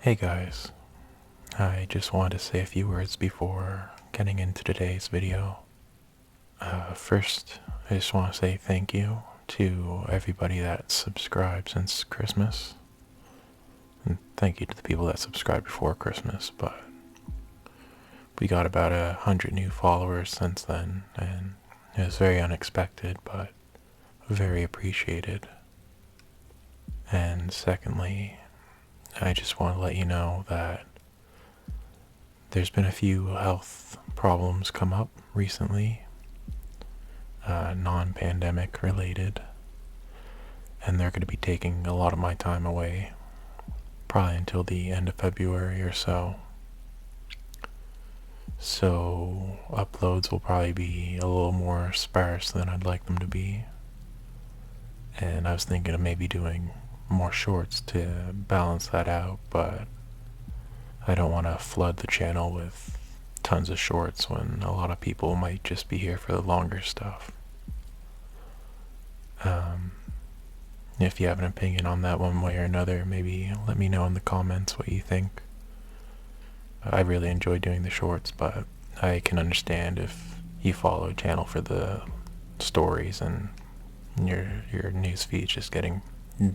Hey guys, I just wanted to say a few words before getting into today's video. First, I just want to say thank you to everybody that subscribed since Christmas. And thank you to the people that subscribed before Christmas, but we got about 100 new followers since then, and it was very unexpected, but very appreciated. And secondly, I just want to let you know that there's been a few health problems come up recently, non-pandemic related, and they're going to be taking a lot of my time away, probably until the end of February or so. So uploads will probably be a little more sparse than I'd like them to be, and I was thinking of maybe doing more shorts to balance that out, but I don't want to flood the channel with tons of shorts when a lot of people might just be here for the longer stuff. If you have an opinion on that one way or another, maybe let me know in the comments what you think. I really enjoy doing the shorts, but I can understand if you follow a channel for the stories and your newsfeed's just getting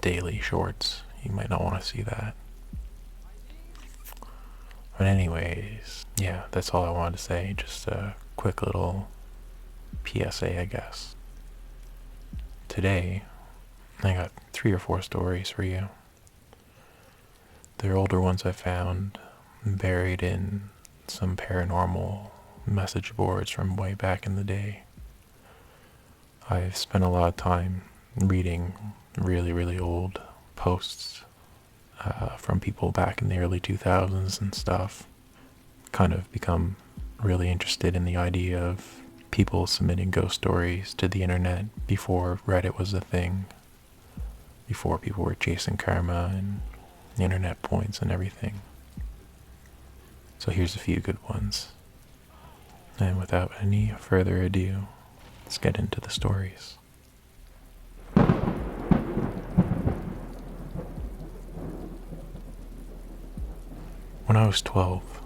daily shorts. You might not want to see that. But anyways, yeah, that's all I wanted to say. Just a quick little PSA, I guess. Today, I got 3 or 4 stories for you. They're older ones I found buried in some paranormal message boards from way back in the day. I've spent a lot of time reading really old posts from people back in the early 2000s and stuff. Kind of become really interested in the idea of people submitting ghost stories to the internet before Reddit was a thing, before people were chasing karma and internet points and everything. So here's a few good ones. And without any further ado, let's get into the stories. When I was 12,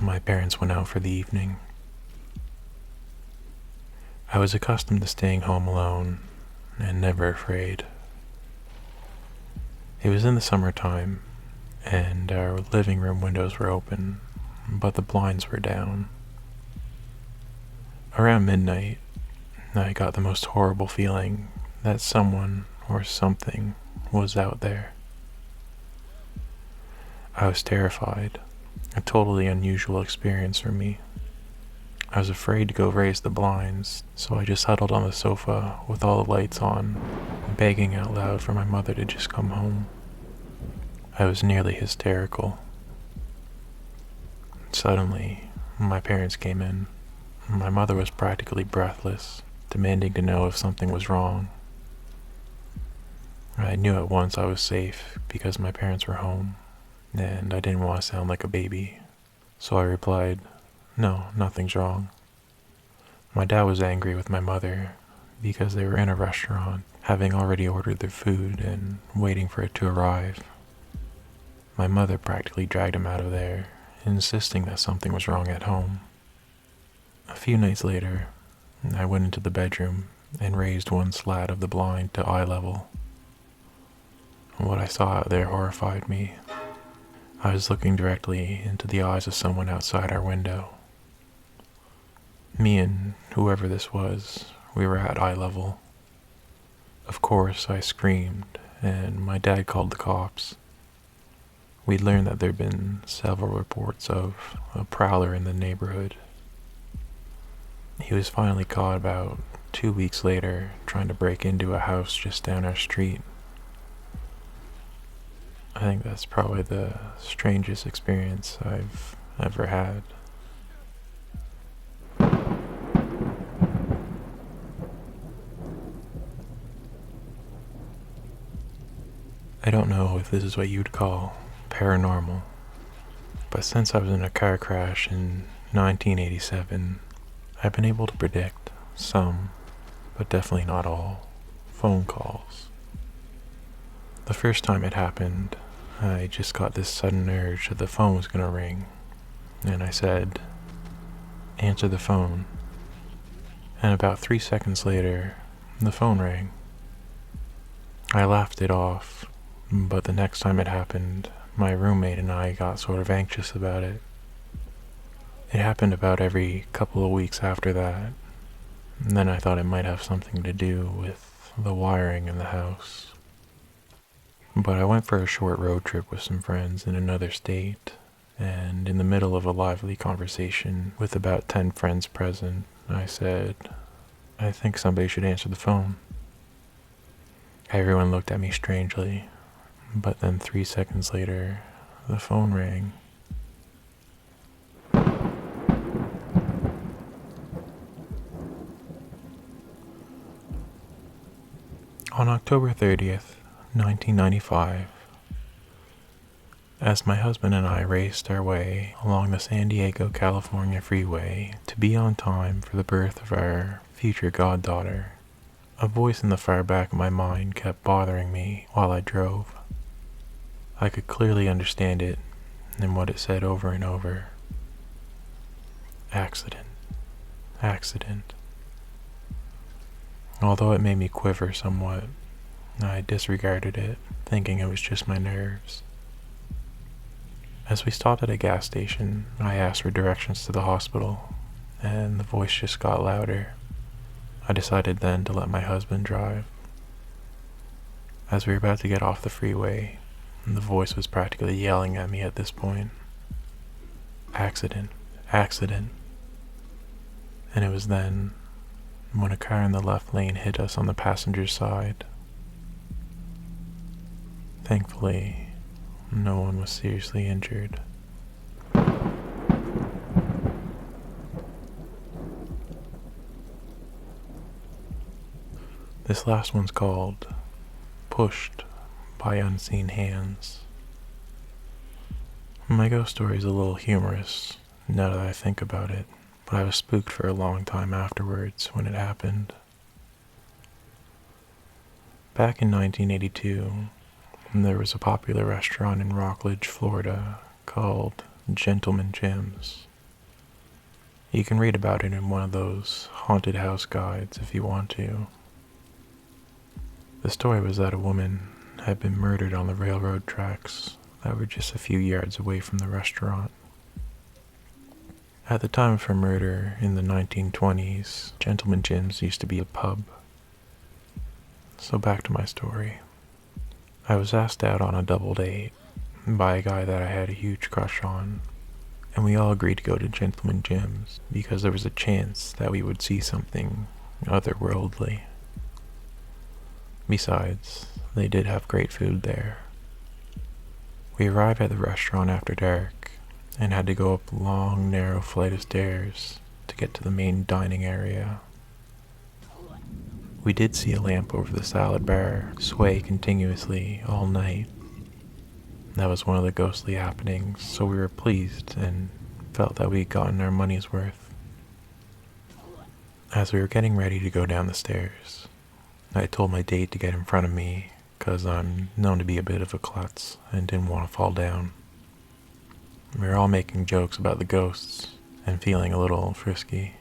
my parents went out for the evening. I was accustomed to staying home alone and never afraid. It was in the summertime, and our living room windows were open, but the blinds were down. Around midnight, I got the most horrible feeling that someone or something was out there. I was terrified, a totally unusual experience for me. I was afraid to go raise the blinds, so I just huddled on the sofa with all the lights on, begging out loud for my mother to just come home. I was nearly hysterical. Suddenly, my parents came in. My mother was practically breathless, demanding to know if something was wrong. I knew at once I was safe because my parents were home, and I didn't want to sound like a baby, so I replied, "No, nothing's wrong." My dad was angry with my mother because they were in a restaurant, having already ordered their food and waiting for it to arrive. My mother practically dragged him out of there, insisting that something was wrong at home. A few nights later, I went into the bedroom and raised one slat of the blind to eye level. What I saw out there horrified me. I was looking directly into the eyes of someone outside our window. Me and whoever this was, we were at eye level. Of course, I screamed, and my dad called the cops. We'd learned that there'd been several reports of a prowler in the neighborhood. He was finally caught about 2 weeks later trying to break into a house just down our street. I think that's probably the strangest experience I've ever had. I don't know if this is what you'd call paranormal, but since I was in a car crash in 1987, I've been able to predict some, but definitely not all, phone calls. The first time it happened, I just got this sudden urge that the phone was gonna ring, and I said, "Answer the phone." And about 3 seconds later, the phone rang. I laughed it off, but the next time it happened, my roommate and I got sort of anxious about it. It happened about every couple of weeks after that, and then I thought it might have something to do with the wiring in the house. But I went for a short road trip with some friends in another state, and in the middle of a lively conversation with about 10 friends present, I said, "I think somebody should answer the phone." Everyone looked at me strangely, but then 3 seconds later, the phone rang. On October 30th, 1995, as my husband and I raced our way along the San Diego, California freeway to be on time for the birth of our future goddaughter, a voice in the far back of my mind kept bothering me while I drove. I could clearly understand it and what it said over and over. Accident. Accident. Although it made me quiver somewhat, I disregarded it, thinking it was just my nerves. As we stopped at a gas station, I asked for directions to the hospital, and the voice just got louder. I decided then to let my husband drive. As we were about to get off the freeway, the voice was practically yelling at me at this point. Accident, accident. And it was then when a car in the left lane hit us on the passenger side. Thankfully, no one was seriously injured. This last one's called Pushed by Unseen Hands. My ghost story is a little humorous now that I think about it, but I was spooked for a long time afterwards when it happened. Back in 1982, there was a popular restaurant in Rockledge, Florida called Gentleman Jim's. You can read about it in one of those haunted house guides if you want to. The story was that a woman had been murdered on the railroad tracks that were just a few yards away from the restaurant. At the time of her murder in the 1920s, Gentleman Jim's used to be a pub. So back to my story. I was asked out on a double date by a guy that I had a huge crush on, and we all agreed to go to Gentleman Jim's because there was a chance that we would see something otherworldly. Besides, they did have great food there. We arrived at the restaurant after dark and had to go up a long, narrow flight of stairs to get to the main dining area. We did see a lamp over the salad bar sway continuously all night. That was one of the ghostly happenings, so we were pleased and felt that we'd gotten our money's worth. As we were getting ready to go down the stairs, I told my date to get in front of me because I'm known to be a bit of a klutz and didn't want to fall down. We were all making jokes about the ghosts and feeling a little frisky.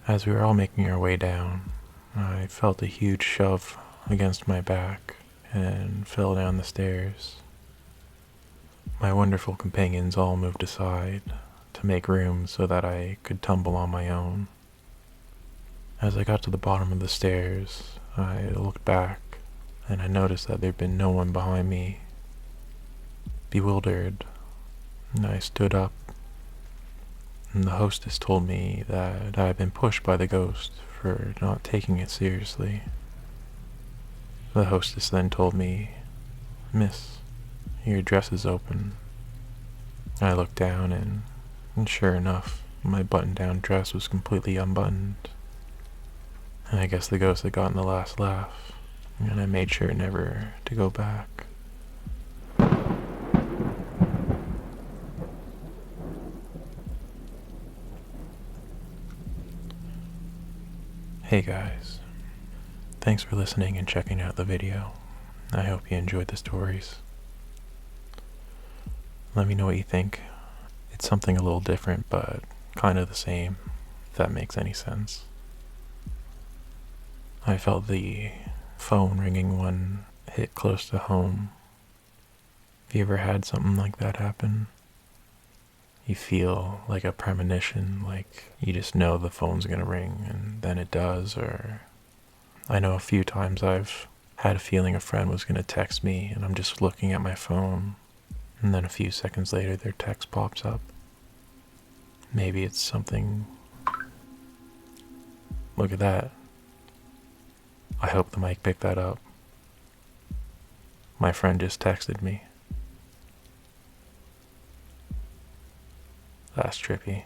As we were all making our way down, I felt a huge shove against my back and fell down the stairs. My wonderful companions all moved aside to make room so that I could tumble on my own. As I got to the bottom of the stairs, I looked back and I noticed that there'd been no one behind me. Bewildered, I stood up, and the hostess told me that I had been pushed by the ghost for not taking it seriously. The hostess then told me, "Miss, your dress is open." I looked down and sure enough, my button-down dress was completely unbuttoned. I guess the ghost had gotten the last laugh, and I made sure never to go back. Hey guys, thanks for listening and checking out the video. I hope you enjoyed the stories. Let me know what you think. It's something a little different, but kind of the same, if that makes any sense. I felt the phone ringing one hit close to home. Have you ever had something like that happen? You feel like a premonition, like you just know the phone's gonna ring, and then it does. Or I know a few times I've had a feeling a friend was gonna text me, and I'm just looking at my phone, and then a few seconds later their text pops up. Maybe it's something... Look at that. I hope the mic picked that up. My friend just texted me. That's trippy.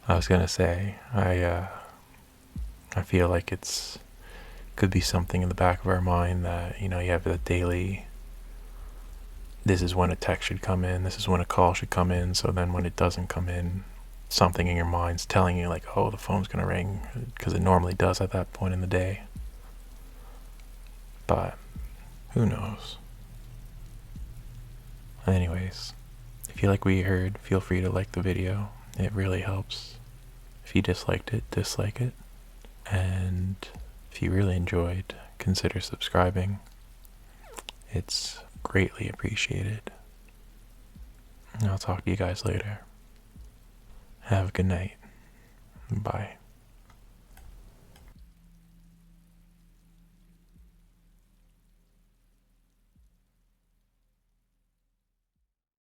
I was gonna say, I feel like could be something in the back of our mind that, you have the daily, this is when a text should come in, this is when a call should come in, so then when it doesn't come in, something in your mind's telling you like, oh, the phone's gonna ring, because it normally does at that point in the day. But who knows? Anyways, if you like what you heard, feel free to like the video. It really helps. If you disliked it, dislike it. And if you really enjoyed, consider subscribing. It's greatly appreciated. I'll talk to you guys later. Have a good night. Bye.